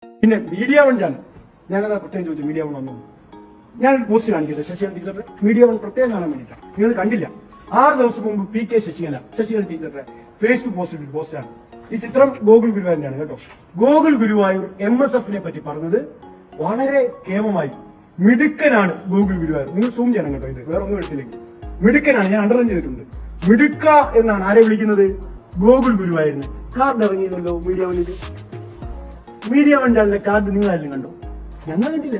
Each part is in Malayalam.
പിന്നെ മീഡിയ വൺ ചാനൽ ഞാനത് പ്രത്യേകം ചോദിച്ചു. മീഡിയ വൺ വന്നു ഞാൻ പോസ്റ്റ് കാണിക്കുന്നത് ശശികല ടീച്ചറുടെ മീഡിയ വൺ പ്രത്യേകം കാണാൻ വേണ്ടിയിട്ടാണ്. നിങ്ങൾ കണ്ടില്ല, 6 ദിവസം മുമ്പ് PK ശശികല ടീച്ചറുടെ ഫേസ്ബുക്ക് പോസ്റ്റാണ്. ഈ ചിത്രം ഗോകുൽ ഗുരുവായൂരിന്റെയാണ് കേട്ടോ. ഗോകുൽ ഗുരുവായൂർ MSFനെ പറ്റി പറഞ്ഞത് വളരെ കേമമായി. മിടുക്കനാണ് ഗോകുൽ ഗുരുവായൂർ. നിങ്ങൾ സൂം ചെയ്യണം കേട്ടോ, ഇത് വേറെ ഒന്നും എടുത്തില്ലെങ്കിൽ. മിടുക്കനാണ്, ഞാൻ അണ്ടർലൈൻ ചെയ്തിട്ടുണ്ട്. മിടുക്ക എന്നാണ് ആരെ വിളിക്കുന്നത്? ഗോകുൽ ഗുരുവായൂരിന്. കാർഡ് ഇറങ്ങിയതല്ലോ മീഡിയ വണ്ണിൽ. മീഡിയ വൺ ചാനലിലെ കാർഡ് നിങ്ങളായാലും കണ്ടോ? ഞങ്ങൾ കണ്ടില്ല.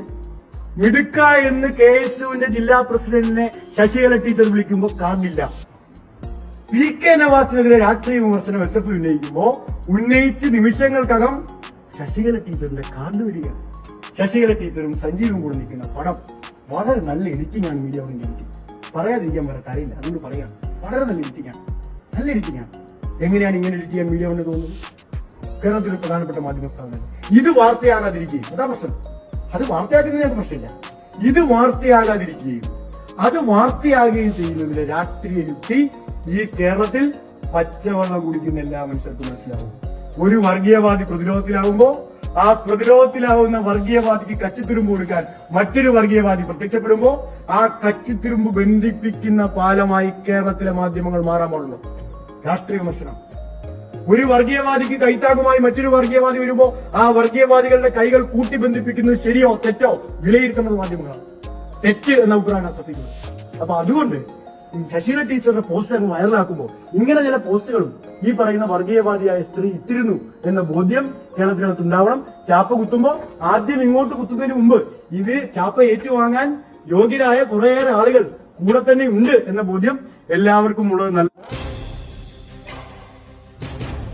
മിടുക്ക എന്ന് KSUവിന്റെ ജില്ലാ പ്രസിഡന്റിനെ ശശികല ടീച്ചർ വിളിക്കുമ്പോ കാർഡില്ല. PK നവാസിനെതിരെ രാഷ്ട്രീയ വിമർശനം SF ഉന്നയിച്ച് നിമിഷങ്ങൾക്കകം ശശികല ടീച്ചറിന്റെ കാർഡ് വരിക. ശശികല ടീച്ചറും സഞ്ജീവും കൂടെ നിൽക്കുന്ന പടം വളരെ നല്ല എഡിറ്റിംഗ് ആണ്. മീഡിയ വണ്ണിന്റെ എഡിറ്റിംഗ് പറയാതിരിക്കാൻ വരെ അറിയില്ല, അതുകൊണ്ട് പറയാം. വളരെ നല്ല എഡിറ്റിംഗ് ആണ്, നല്ല എഡിറ്റിംഗ് ആണ്. എങ്ങനെയാണ് ഇങ്ങനെ എഡിറ്റ് ചെയ്യാൻ മീഡിയ വണ്ണിന് തോന്നുന്നത്? കേരളത്തിലെ പ്രധാനപ്പെട്ട മാധ്യമ സ്ഥാപനം ഇത് വാർത്തയാകാതിരിക്കുകയും, അതാ പ്രശ്നം. അത് വാർത്തയാക്കുന്നതിനകത്ത് പ്രശ്നമില്ല. ഇത് വാർത്തയാകാതിരിക്കുകയും അത് വാർത്തയാകുകയും ചെയ്യുന്നതിലെ രാഷ്ട്രീയ യുക്തി ഈ കേരളത്തിൽ പച്ചവെള്ളം കുടിക്കുന്ന എല്ലാ മനുഷ്യർക്കും മനസ്സിലാവും. ഒരു വർഗീയവാദി പ്രതിരോധത്തിലാവുമ്പോ ആ പ്രതിരോധത്തിലാവുന്ന വർഗീയവാദിക്ക് കച്ചിത്തുരുമ്പ് കൊടുക്കാൻ മറ്റൊരു വർഗീയവാദി പ്രത്യക്ഷപ്പെടുമ്പോ ആ കച്ചിത്തുരുമ്പ് ബന്ധിപ്പിക്കുന്ന പാലമായി കേരളത്തിലെ മാധ്യമങ്ങൾ മാറാൻ പാടുള്ളൂ. രാഷ്ട്രീയ വിമർശനം. ഒരു വർഗീയവാദിക്ക് കൈത്താങ്ങുമായി മറ്റൊരു വർഗീയവാദി വരുമ്പോ ആ വർഗീയവാദികളുടെ കൈകൾ കൂട്ടി ബന്ധിപ്പിക്കുന്നത് ശരിയോ തെറ്റോ വിലയിരുത്തുന്നത് മാധ്യമങ്ങളാണ്. തെറ്റ് എന്ന അഭിപ്രായമാണ് അസഫിക്കുന്നത്. അപ്പൊ അതുകൊണ്ട് ശശികല ടീച്ചറുടെ പോസ്റ്റ് അങ്ങ് വൈറലാക്കുമ്പോൾ ഇങ്ങനെ ചില പോസ്റ്റുകളും ഈ പറയുന്ന വർഗീയവാദിയായ സ്ത്രീ ഇട്ടിരുന്നു എന്ന ബോധ്യം കേരളത്തിനകത്ത് ഉണ്ടാവണം. ചാപ്പ കുത്തുമ്പോ ആദ്യം ഇങ്ങോട്ട് കുത്തുന്നതിന് മുമ്പ് ഇത് ചാപ്പ ഏറ്റുവാങ്ങാൻ യോഗ്യരായ കുറേയേറെ ആളുകൾ കൂടെ തന്നെ ഉണ്ട് എന്ന ബോധ്യം എല്ലാവർക്കും ഉള്ളത് നല്ല